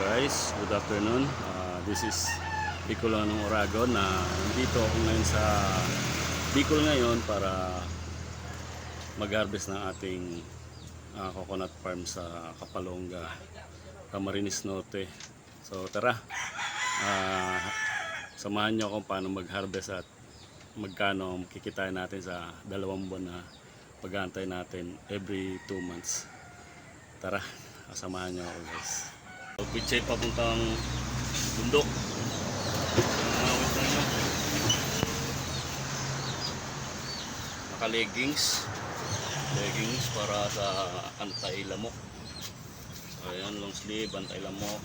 Guys, good afternoon. This is Bicolanong Oragon na nandito ako ngayon sa Bicol ngayon para mag-harvest ng ating coconut farm sa Kapalonga, Camarines Norte. So tara, samahan nyo kung paano mag-harvest at magkano kikitain natin sa 2 buwan na pag-aantay natin every 2 months. Tara, samahan nyo ako guys. So, pichay papuntang bundok. Awit na nyo. Naka-leggings. Leggings para sa anti-lamok. So, ayan, long sleeve, anti-lamok.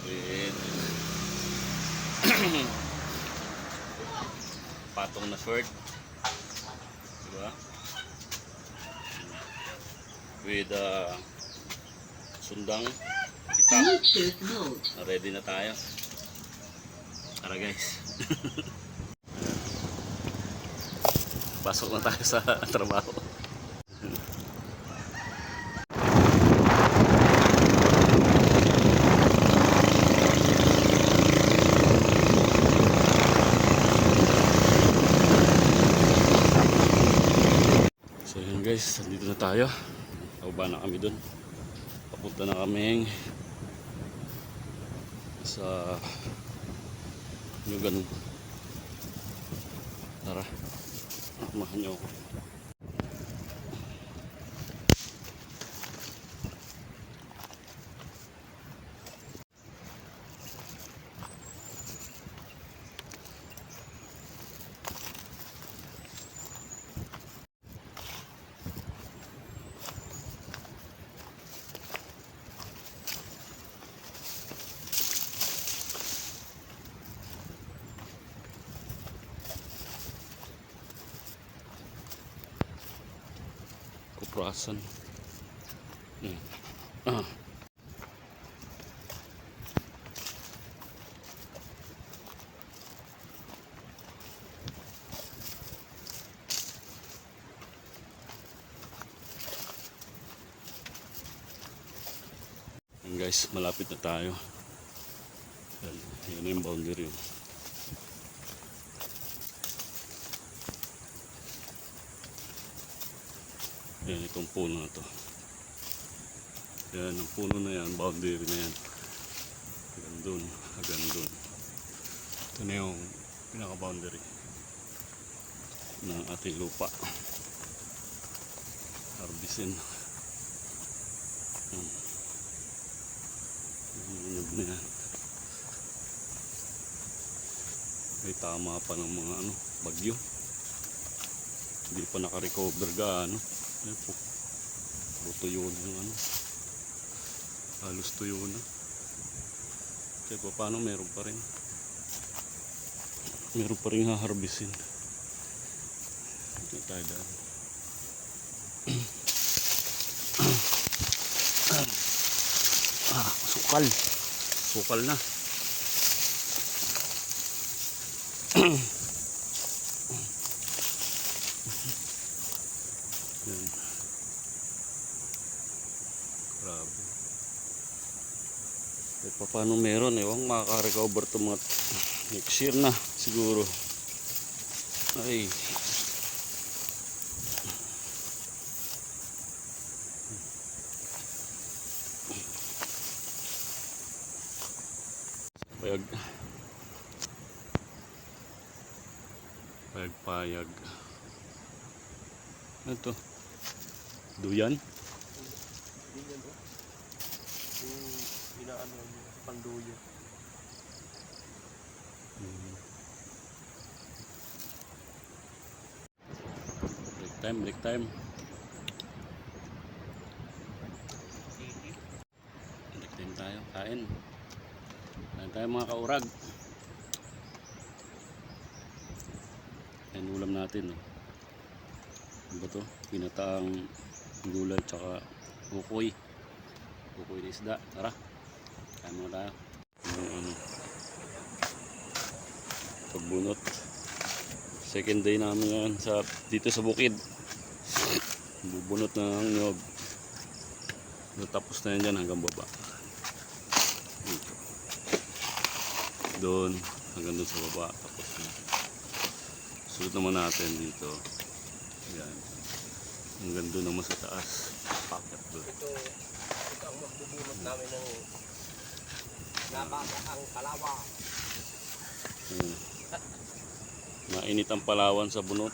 With patong na shirt. Diba? With sundang kita. Ready na tayo. Tara guys. Pasok na tayo sa trabaho. So yun guys, dito na tayo. Baba na kami dun. Papunta na kami sa ganun. Tara, samahan nyo ako. Kuprasan. Yan guys, malapit na tayo. Yan yung boundary. Yan itong puno na to. Yan ang puno na yan, boundary na yan. Hanggang dun, hanggang dun. Ito na yung pinaka boundary ng ating lupa. Harvestin. Yung na yan. May tama pa ng mga bagyo. Hindi pa naka-recover gaano. Ayan po. Tuyo na yung halos tuyo na. Kaya pa paano meron pa rin. Meron pa rin haharbisin. Ito tayo daan. Sukal. Sukal na. Yan. Grabe. Kahit pa paano meron, ewan makaka-recover ito mga next year na siguro. Ay. Payag. Payag-payag. Ano to? Duyan? Duyan o. Yung inaano niya, panduyan. Break time, break time. Break time tayo, kain. Kain tayo mga kaurag. Yan ulam natin. Ano ba to? Pinataang gulay tsaka ukoy. Ukoy na isda. Tara. Kain muna tayo. Pagbunot. Second day namin yan dito sa bukid. Bubunot ng nyog. Tapos na yan dyan hanggang baba. doon hanggang doon sa baba. Tapos sunod naman natin dito. Yan. Hanggang doon naman sa taas. Packet doon. Ito ang magbubunot namin ng nabasa ang Palawa. Mainit ang Palawan sa bunot.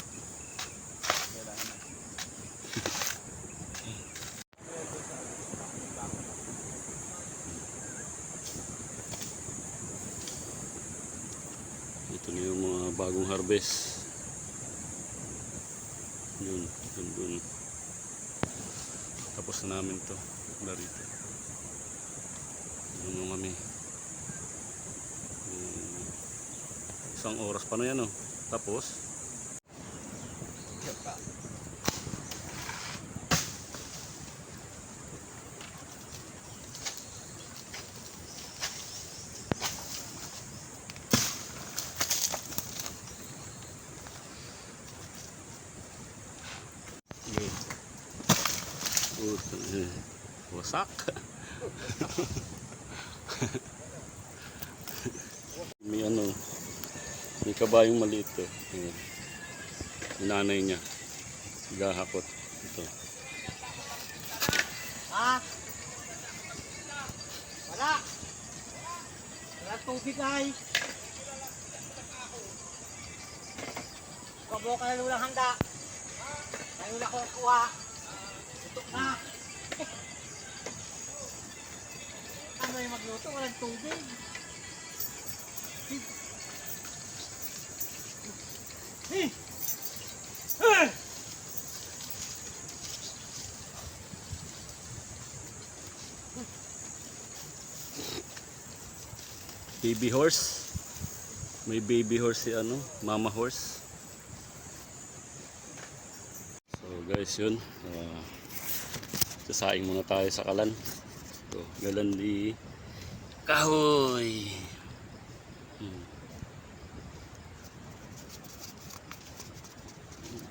Ito na yung mga bagong harvest. Yun, dun. Tapos na namin to. Mula rito. Yun mo kami. Isang oras pa na yan, oh. Tapos wasak. May ano, may kabayong maliit to. Ayan. Yung nanay niya gahakot ito. Wala tubig ay. Kabo ka na lang handa. Tayo na ko kuha. Tutok na. Ano yung magluto? Walang tubig. Baby horse. May baby horse si ano, mama horse. So guys, yun. Sasaing muna tayo sa kalan. So, galan di kahoy.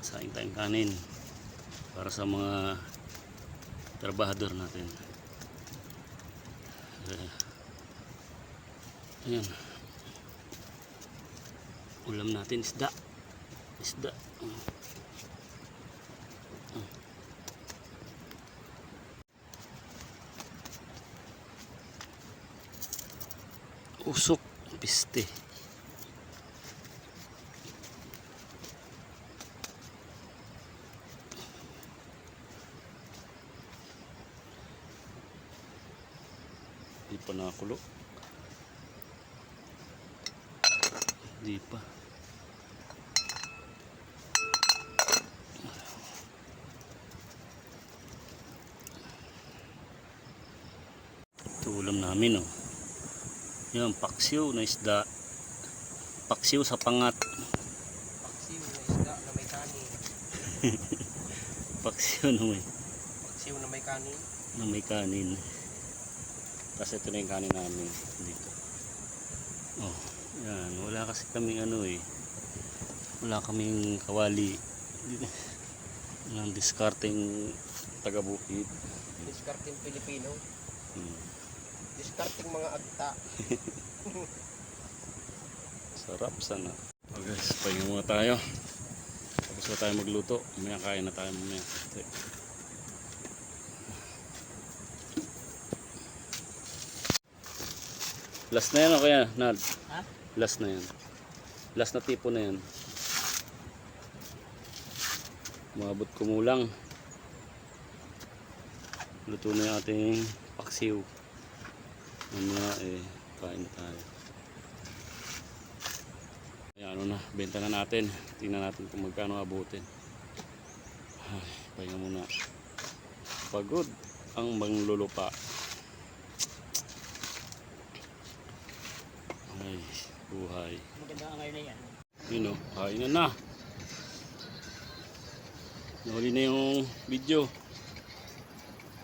Saing tayong kanin para sa mga trabahador natin. Ayan. Ulam natin isda. Isda. Usok, piste. Di pa nakulo. Di pa. Ito ulam namin, oh. Yan, paksiw na isda. Paksiw sa pangat. Paksiw na isda na may kanin. Paksiw na may. Paksiw na may kanin. Na may kanin. Kasi ito na yung kanin namin dito. Oh, yan. Wala kasi kaming ano eh. Wala kaming kawali. Walang discarding taga-bukid. Discarding Pilipino. Discarding mga agta. Sarap sana. Oh guys, pahinga muna tayo. Tapos na tayo magluto. Mamaya kain na tayo mamaya. Last na yan o kaya, Nad? Ha? Last na yan. Last na tipo na yan. Umabot kumulang. Luto na yung ating paksiw. Mamaya kain na tayo. Ayan, ano na, benta na natin. Tingnan natin kung magkano abutin. Ay, pahinga muna. Pagod ang manglulupa. Ay, buhay. Maganda ang ngayon na yan. Yun o, kain na. Nahuli na yung video.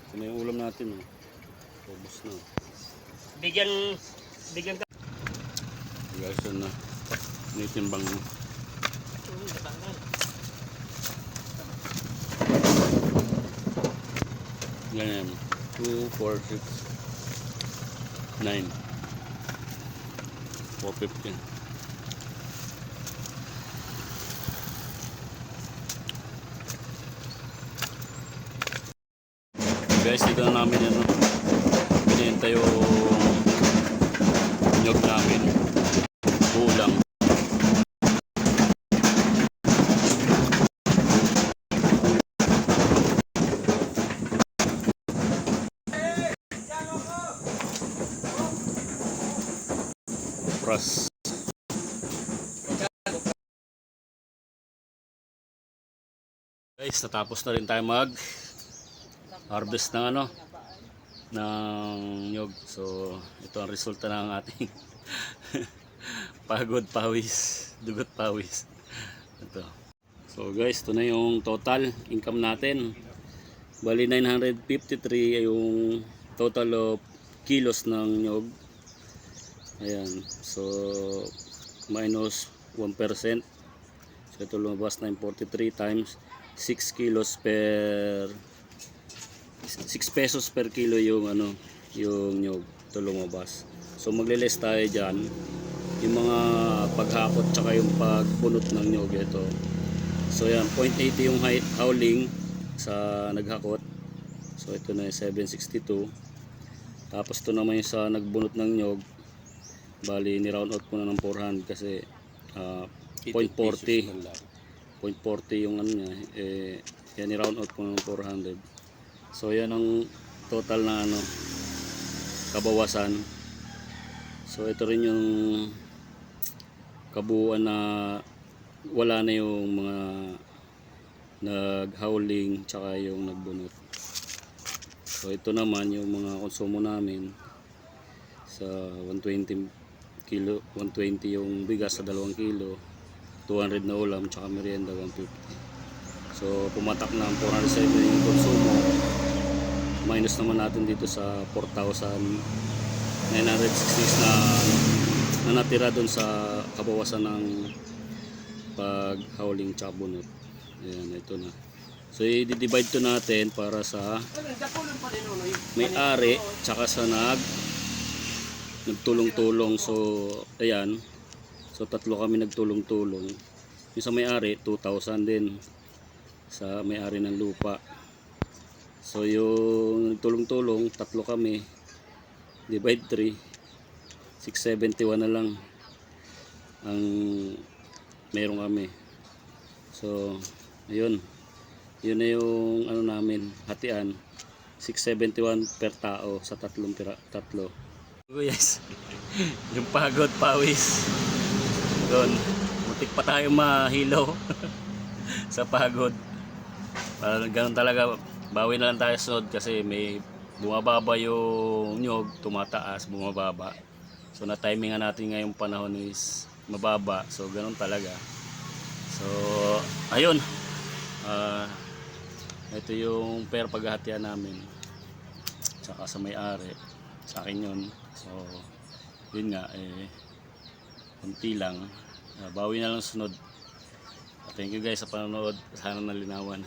Ito na yung ulam natin. Ubus na. Bigyan ka. Guys, yun na. Nitimbang mo. Ganyan. 2, 4, 6, 9. 450. Guys, dito na namin yan, no? Binenta yung nyog namin. Kulang. Pras. Guys, natapos na rin tayo mag harvest ng ano, ng nyog. So ito ang resulta ng ating pagod, pawis, dugot, pawis. Ito. So guys, ito na yung total income natin. Bali 953 ay yung total of kilos ng nyog. Ayan. So minus 1%. So ito lumabas 943 times 6 kilos per 6 pesos per kilo yung ano, yung nyog. Ito lumabas. So magle-less tayo diyan yung mga paghakot tsaka yung pagbunot ng nyog ito. So yan, 0.80 yung howling sa naghakot. So ito na yung 762. Tapos ito naman yung sa nagbunot ng nyog. Bali ni round out ko na ng 400 kasi 0.40 yung ano niya, yan ni round out ko ng 400. So yan ang total na ano, kabawasan. So ito rin yung kabuuan na wala na yung mga naghowling tsaka yung nagbunot. So ito naman yung mga konsumo namin sa 120 kilo, 120 yung bigas sa 2 kilo, 200 na ulam tsaka merienda 150. So pumatak na ang 407 yung konsumo. Minus naman natin dito sa 4,966 na natira doon sa kabawasan ng pag-howling tsaka bunot. Ayan, ito na. So i-divide to natin para sa may-ari tsaka sa nagtulong-tulong. So ayan. So tatlo kami nagtulong-tulong. Yung sa may-ari 2,000 din sa may-ari ng lupa. So yung tulong-tulong, tatlo kami, divide 3, 671 na lang ang meron kami. So ayun, yun na yung ano namin, hatian, 671 per tao sa tatlo. Yes, yung pagod, pawis doon, muntik pa tayo mahilaw sa pagod. Parang ganun talaga. Bawi na lang tayo sunod kasi may bumababa yung nyog, tumataas, bumababa. So na-timingan natin ngayong panahon is mababa. So ganun talaga. So ayun. Ito yung pair paghahatian namin. Tsaka sa may-ari. Sa akin yun. So yun nga, kunti lang. Bawi na lang sunod. Thank you guys sa panonood. Sana nalinawan.